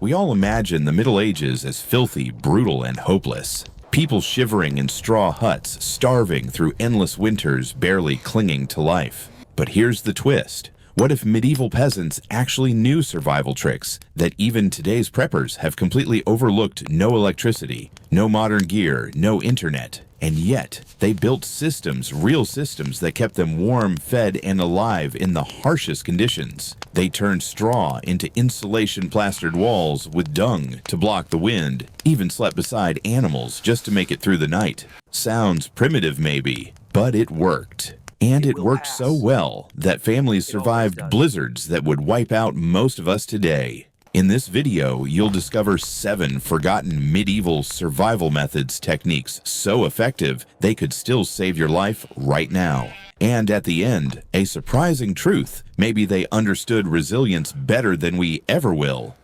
We all imagine the Middle Ages as filthy, brutal, and hopeless. People shivering in straw huts, starving through endless winters, barely clinging to life. But here's the twist. What if medieval peasants actually knew survival tricks that even today's preppers have completely overlooked? No electricity, no modern gear, no internet. And yet, they built systems, real systems, that kept them warm, fed, and alive in the harshest conditions. They turned straw into insulation-plastered walls with dung to block the wind, even slept beside animals just to make it through the night. Sounds primitive maybe, but it worked. And it worked so well that families survived blizzards that would wipe out most of us today. In this video, you'll discover 7 forgotten medieval survival methods, techniques so effective they could still save your life right now. And at the end, a surprising truth. Maybe they understood resilience better than we ever will.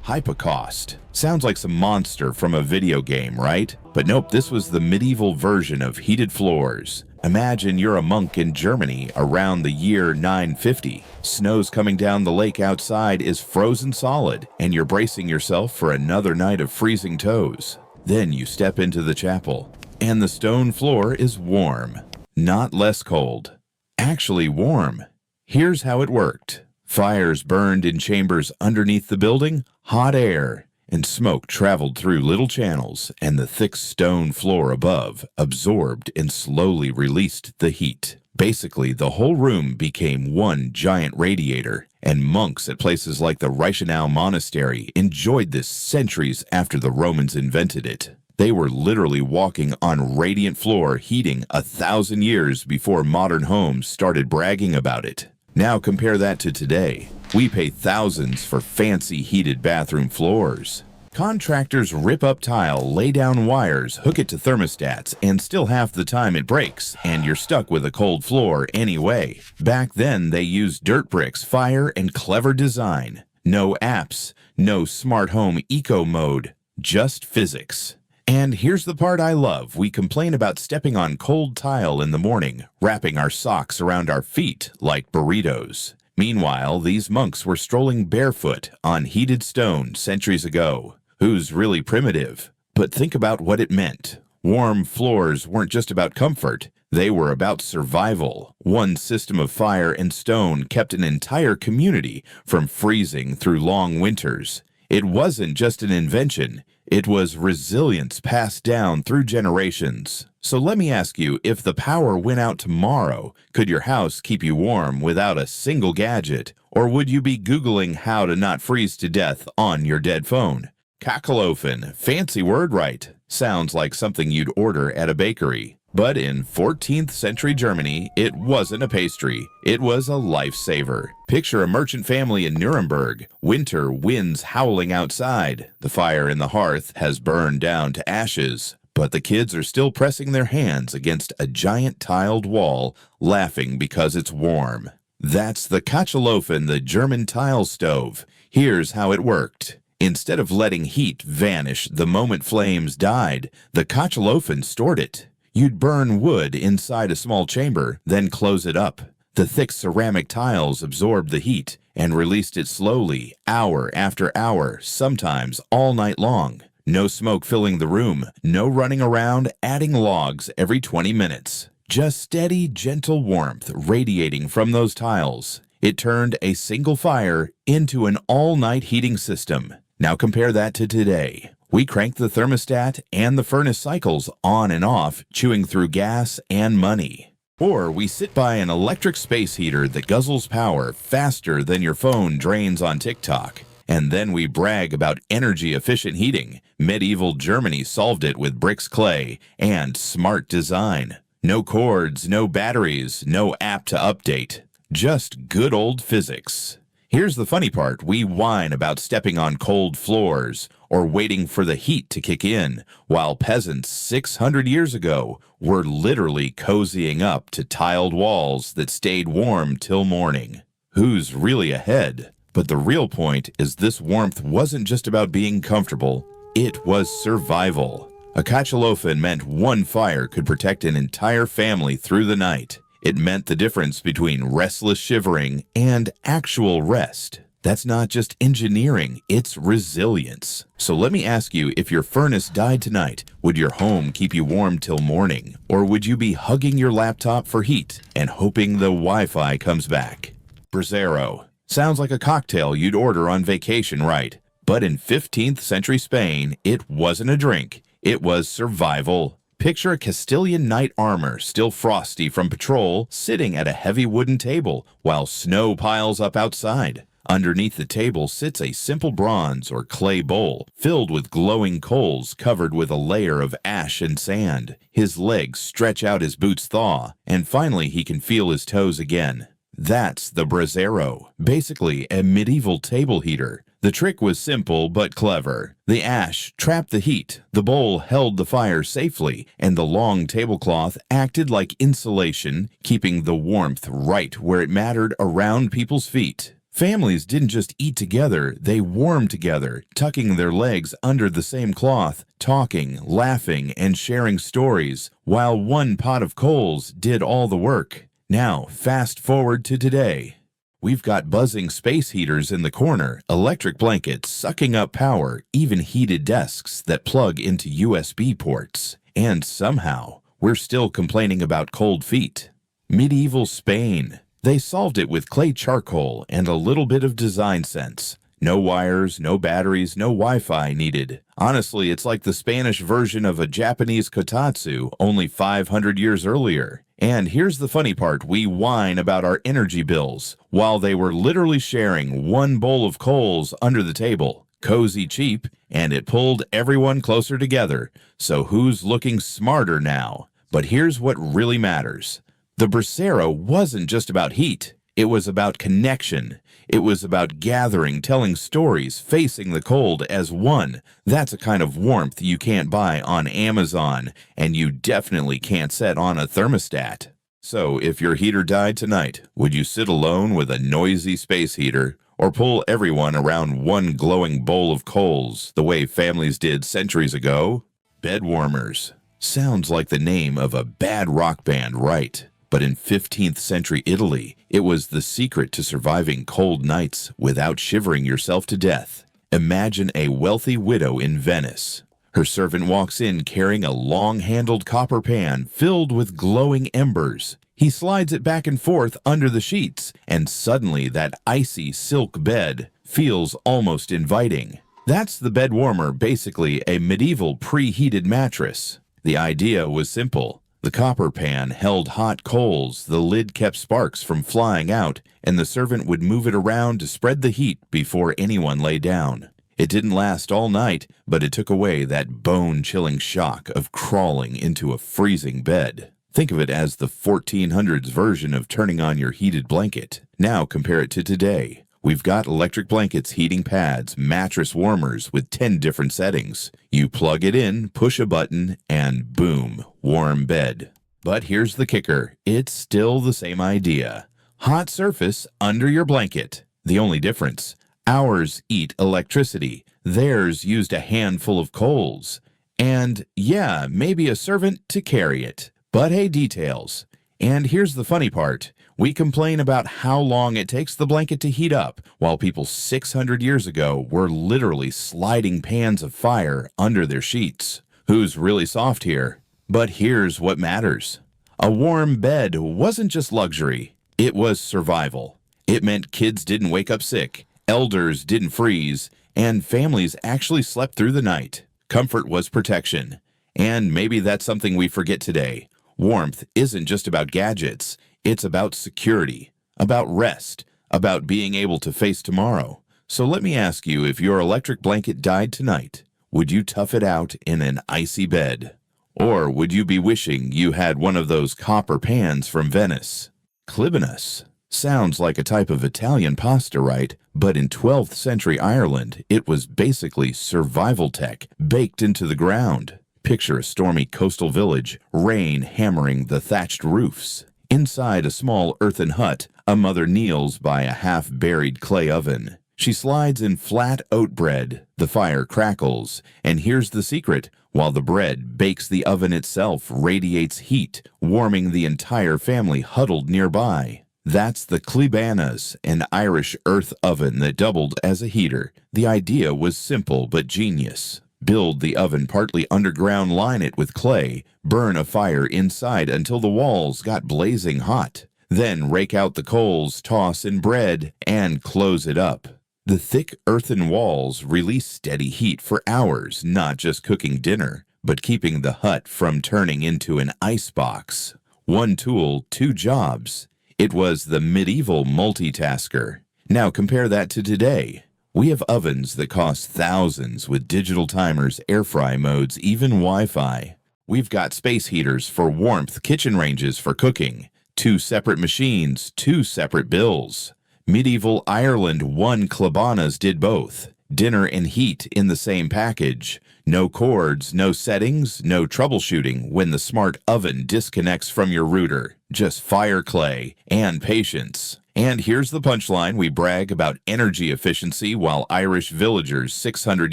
Hypocaust. Sounds like some monster from a video game, right? But nope, this was the medieval version of heated floors. Imagine you're a monk in Germany around the year 950. Snow's coming down the lake outside is frozen solid, and you're bracing yourself for another night of freezing toes. Then you step into the chapel, and the stone floor is warm. Not less cold. Actually warm. Here's how it worked. Fires burned in chambers underneath the building, hot air and smoke traveled through little channels, and the thick stone floor above absorbed and slowly released the heat. Basically, the whole room became one giant radiator, and monks at places like the Reichenau Monastery enjoyed this centuries after the Romans invented it. They were literally walking on radiant floor heating 1,000 years before modern homes started bragging about it. Now compare that to today. We pay thousands for fancy heated bathroom floors. Contractors rip up tile, lay down wires, hook it to thermostats, and still half the time it breaks, and you're stuck with a cold floor anyway. Back then, they used dirt bricks, fire, and clever design. No apps, no smart home eco mode, just physics. And here's the part I love. We complain about stepping on cold tile in the morning, wrapping our socks around our feet like burritos. Meanwhile, these monks were strolling barefoot on heated stone centuries ago. Who's really primitive? But think about what it meant. Warm floors weren't just about comfort. They were about survival. One system of fire and stone kept an entire community from freezing through long winters. It wasn't just an invention. It was resilience passed down through generations. So let me ask you, if the power went out tomorrow, could your house keep you warm without a single gadget? Or would you be Googling how to not freeze to death on your dead phone? Kachelofen, fancy word, right? Sounds like something you'd order at a bakery. But in 14th century Germany, it wasn't a pastry. It was a lifesaver. Picture a merchant family in Nuremberg. Winter winds howling outside. The fire in the hearth has burned down to ashes. But the kids are still pressing their hands against a giant tiled wall, laughing because it's warm. That's the Kachelofen, the German tile stove. Here's how it worked. Instead of letting heat vanish the moment flames died, the Kachelofen stored it. You'd burn wood inside a small chamber, then close it up. The thick ceramic tiles absorbed the heat and released it slowly, hour after hour, sometimes all night long. No smoke filling the room, no running around adding logs every 20 minutes. Just steady, gentle warmth radiating from those tiles. It turned a single fire into an all-night heating system. Now compare that to today. We crank the thermostat and the furnace cycles on and off, chewing through gas and money. Or we sit by an electric space heater that guzzles power faster than your phone drains on TikTok. And then we brag about energy-efficient heating. Medieval Germany solved it with bricks, clay, and smart design. No cords, no batteries, no app to update. Just good old physics. Here's the funny part. We whine about stepping on cold floors or waiting for the heat to kick in, while peasants 600 years ago were literally cozying up to tiled walls that stayed warm till morning. Who's really ahead? But the real point is this warmth wasn't just about being comfortable, it was survival. A Kachelofen meant one fire could protect an entire family through the night. It meant the difference between restless shivering and actual rest. That's not just engineering, it's resilience. So let me ask you, if your furnace died tonight, would your home keep you warm till morning? Or would you be hugging your laptop for heat and hoping the Wi-Fi comes back? Brasero. Sounds like a cocktail you'd order on vacation, right? But in 15th century Spain, it wasn't a drink. It was survival. Picture a Castilian knight armor, still frosty from patrol, sitting at a heavy wooden table while snow piles up outside. Underneath the table sits a simple bronze or clay bowl filled with glowing coals covered with a layer of ash and sand. His legs stretch out as boots thaw, and finally he can feel his toes again. That's the brasero, basically a medieval table heater. The trick was simple but clever. The ash trapped the heat, the bowl held the fire safely, and the long tablecloth acted like insulation, keeping the warmth right where it mattered around people's feet. Families didn't just eat together, they warmed together, tucking their legs under the same cloth, talking, laughing, and sharing stories, while one pot of coals did all the work. Now, fast forward to today. We've got buzzing space heaters in the corner, electric blankets sucking up power, even heated desks that plug into USB ports. And somehow, we're still complaining about cold feet. Medieval Spain. They solved it with clay charcoal and a little bit of design sense. No wires, no batteries, no Wi-Fi needed. Honestly, it's like the Spanish version of a Japanese kotatsu only 500 years earlier. And here's the funny part, we whine about our energy bills, while they were literally sharing one bowl of coals under the table. Cozy cheap, and it pulled everyone closer together. So who's looking smarter now? But here's what really matters. The brasero wasn't just about heat. It was about connection. It was about gathering, telling stories, facing the cold as one. That's a kind of warmth you can't buy on Amazon, and you definitely can't set on a thermostat. So, if your heater died tonight, would you sit alone with a noisy space heater, or pull everyone around one glowing bowl of coals, the way families did centuries ago? Bed warmers. Sounds like the name of a bad rock band, right? But in 15th century Italy, it was the secret to surviving cold nights without shivering yourself to death. Imagine a wealthy widow in Venice. Her servant walks in carrying a long-handled copper pan filled with glowing embers. He slides it back and forth under the sheets, and suddenly that icy silk bed feels almost inviting. That's the bed warmer, basically a medieval preheated mattress. The idea was simple. The copper pan held hot coals, the lid kept sparks from flying out, and the servant would move it around to spread the heat before anyone lay down. It didn't last all night, but it took away that bone-chilling shock of crawling into a freezing bed. Think of it as the 1400s version of turning on your heated blanket. Now compare it to today. We've got electric blankets, heating pads, mattress warmers with 10 different settings. You plug it in, push a button, and boom, warm bed. But here's the kicker. It's still the same idea. Hot surface under your blanket. The only difference, ours eat electricity. Theirs used a handful of coals. And yeah, maybe a servant to carry it. But hey, details. And here's the funny part. We complain about how long it takes the blanket to heat up, while people 600 years ago were literally sliding pans of fire under their sheets. Who's really soft here? But here's what matters. A warm bed wasn't just luxury, it was survival. It meant kids didn't wake up sick, elders didn't freeze, and families actually slept through the night. Comfort was protection. And maybe that's something we forget today. Warmth isn't just about gadgets. It's about security, about rest, about being able to face tomorrow. So let me ask you, if your electric blanket died tonight, would you tough it out in an icy bed? Or would you be wishing you had one of those copper pans from Venice? Clibinus. Sounds like a type of Italian pasta, right? But in 12th century Ireland, it was basically survival tech baked into the ground. Picture a stormy coastal village, rain hammering the thatched roofs. Inside a small earthen hut, a mother kneels by a half-buried clay oven. She slides in flat oat bread. The fire crackles. And here's the secret. While the bread bakes, the oven itself radiates heat, warming the entire family huddled nearby. That's the clebanas, an Irish earth oven that doubled as a heater. The idea was simple but genius. Build the oven partly underground, line it with clay, burn a fire inside until the walls got blazing hot. Then rake out the coals, toss in bread, and close it up. The thick earthen walls release steady heat for hours, not just cooking dinner, but keeping the hut from turning into an icebox. One tool, two jobs. It was the medieval multitasker. Now compare that to today. We have ovens that cost thousands with digital timers, air fry modes, even Wi-Fi. We've got space heaters for warmth, kitchen ranges for cooking. Two separate machines, two separate bills. Medieval Ireland, one clebanas did both. Dinner and heat in the same package. No cords, no settings, no troubleshooting when the smart oven disconnects from your router. Just fire clay and patience. And here's the punchline. We brag about energy efficiency while Irish villagers 600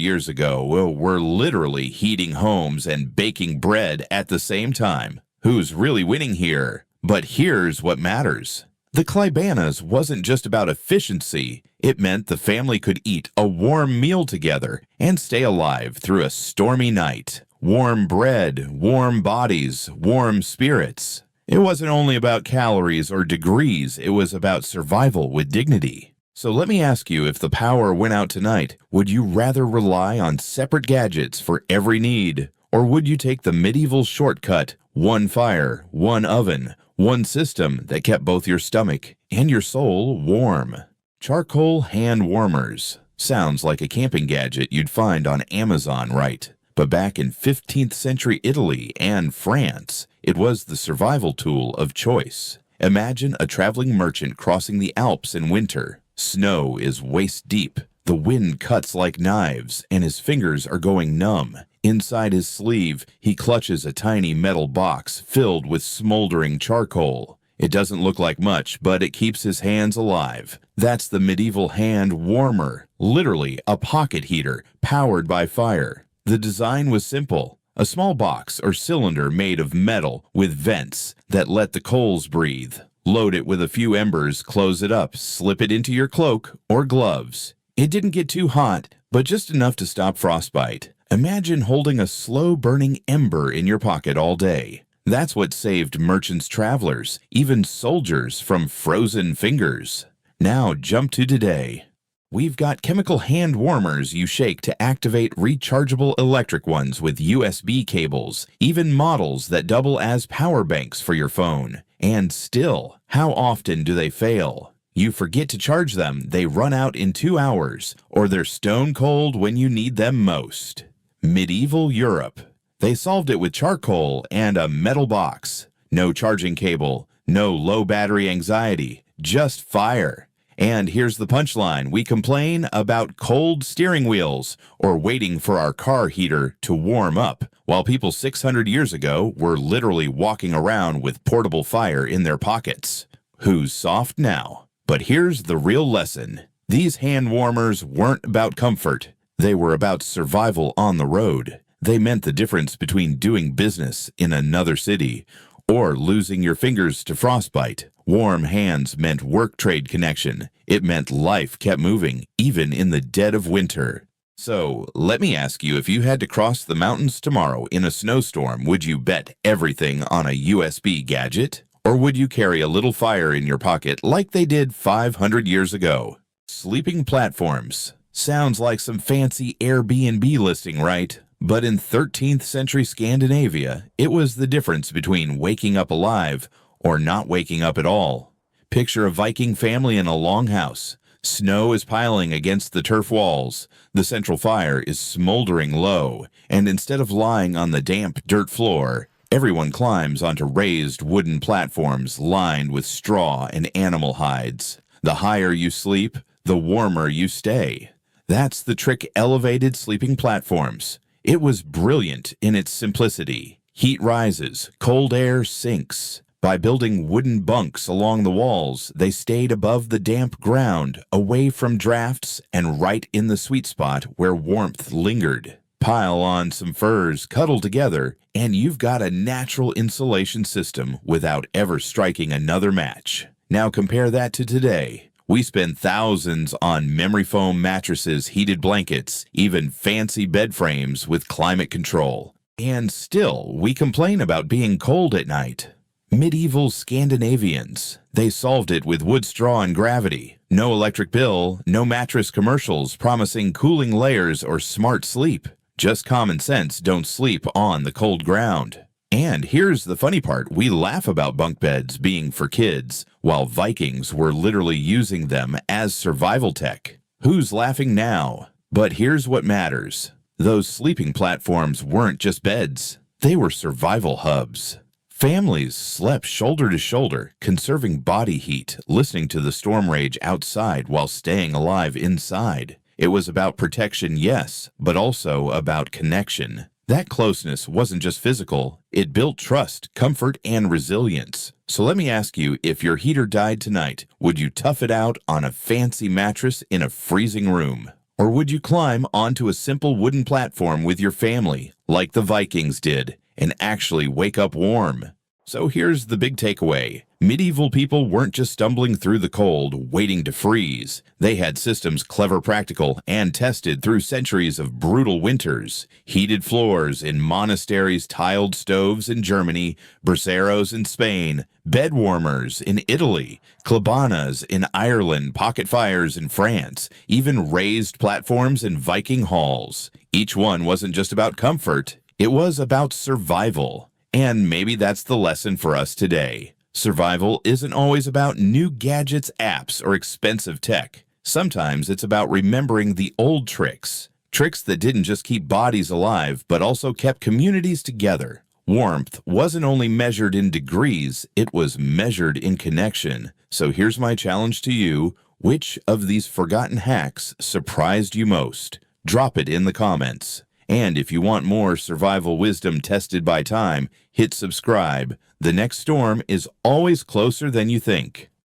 years ago were literally heating homes and baking bread at the same time. Who's really winning here? But here's what matters. The clebanas wasn't just about efficiency. It meant the family could eat a warm meal together and stay alive through a stormy night. Warm bread, warm bodies, warm spirits. It wasn't only about calories or degrees, it was about survival with dignity. So let me ask you, if the power went out tonight, would you rather rely on separate gadgets for every need? Or would you take the medieval shortcut, one fire, one oven, one system that kept both your stomach and your soul warm? Charcoal hand warmers. Sounds like a camping gadget you'd find on Amazon, right? But back in 15th century Italy and France, it was the survival tool of choice. Imagine a traveling merchant crossing the Alps in winter. Snow is waist deep. The wind cuts like knives, and his fingers are going numb. Inside his sleeve, he clutches a tiny metal box filled with smoldering charcoal. It doesn't look like much, but it keeps his hands alive. That's the medieval hand warmer, literally a pocket heater powered by fire. The design was simple. A small box or cylinder made of metal with vents that let the coals breathe. Load it with a few embers, close it up, slip it into your cloak or gloves. It didn't get too hot, but just enough to stop frostbite. Imagine holding a slow-burning ember in your pocket all day. That's what saved merchants, travelers, even soldiers from frozen fingers. Now jump to today. We've got chemical hand warmers you shake to activate, rechargeable electric ones with USB cables, even models that double as power banks for your phone. And still, how often do they fail? You forget to charge them, they run out in 2 hours, or they're stone cold when you need them most. Medieval Europe. They solved it with charcoal and a metal box. No charging cable, no low battery anxiety, just fire. And here's the punchline. We complain about cold steering wheels or waiting for our car heater to warm up, while people 600 years ago were literally walking around with portable fire in their pockets. Who's soft now? But here's the real lesson. These hand warmers weren't about comfort. They were about survival on the road. They meant the difference between doing business in another city or losing your fingers to frostbite. Warm hands meant work trade connection. It meant life kept moving, even in the dead of winter. So, let me ask you, if you had to cross the mountains tomorrow in a snowstorm, would you bet everything on a USB gadget? Or would you carry a little fire in your pocket like they did 500 years ago? Sleeping platforms. Sounds like some fancy Airbnb listing, right? But in 13th century Scandinavia, it was the difference between waking up alive or not waking up at all. Picture a Viking family in a longhouse. Snow is piling against the turf walls. The central fire is smoldering low, and instead of lying on the damp dirt floor, everyone climbs onto raised wooden platforms lined with straw and animal hides. The higher you sleep, the warmer you stay. That's the trick: elevated sleeping platforms. It was brilliant in its simplicity. Heat rises, cold air sinks. By building wooden bunks along the walls, they stayed above the damp ground, away from drafts, and right in the sweet spot where warmth lingered. Pile on some furs, cuddle together, and you've got a natural insulation system without ever striking another match. Now compare that to today. We spend thousands on memory foam mattresses, heated blankets, even fancy bed frames with climate control. And still, we complain about being cold at night. Medieval Scandinavians. They solved it with wood straw and gravity. No electric bill, no mattress commercials promising cooling layers or smart sleep. Just common sense, don't sleep on the cold ground. And here's the funny part, we laugh about bunk beds being for kids, while Vikings were literally using them as survival tech. Who's laughing now? But here's what matters. Those sleeping platforms weren't just beds, they were survival hubs. Families slept shoulder to shoulder, conserving body heat, listening to the storm rage outside while staying alive inside. It was about protection, yes, but also about connection. That closeness wasn't just physical, it built trust, comfort, and resilience. So let me ask you, if your heater died tonight, would you tough it out on a fancy mattress in a freezing room? Or would you climb onto a simple wooden platform with your family, like the Vikings did, and actually wake up warm? So here's the big takeaway. Medieval people weren't just stumbling through the cold, waiting to freeze. They had systems clever, practical, and tested through centuries of brutal winters. Heated floors in monasteries, tiled stoves in Germany, braseros in Spain, bed warmers in Italy, clabanas in Ireland, pocket fires in France, even raised platforms in Viking halls. Each one wasn't just about comfort, it was about survival. And maybe that's the lesson for us today. Survival isn't always about new gadgets, apps, or expensive tech. Sometimes it's about remembering the old tricks. Tricks that didn't just keep bodies alive, but also kept communities together. Warmth wasn't only measured in degrees, it was measured in connection. So here's my challenge to you. Which of these forgotten hacks surprised you most? Drop it in the comments. And if you want more survival wisdom tested by time, hit subscribe. The next storm is always closer than you think.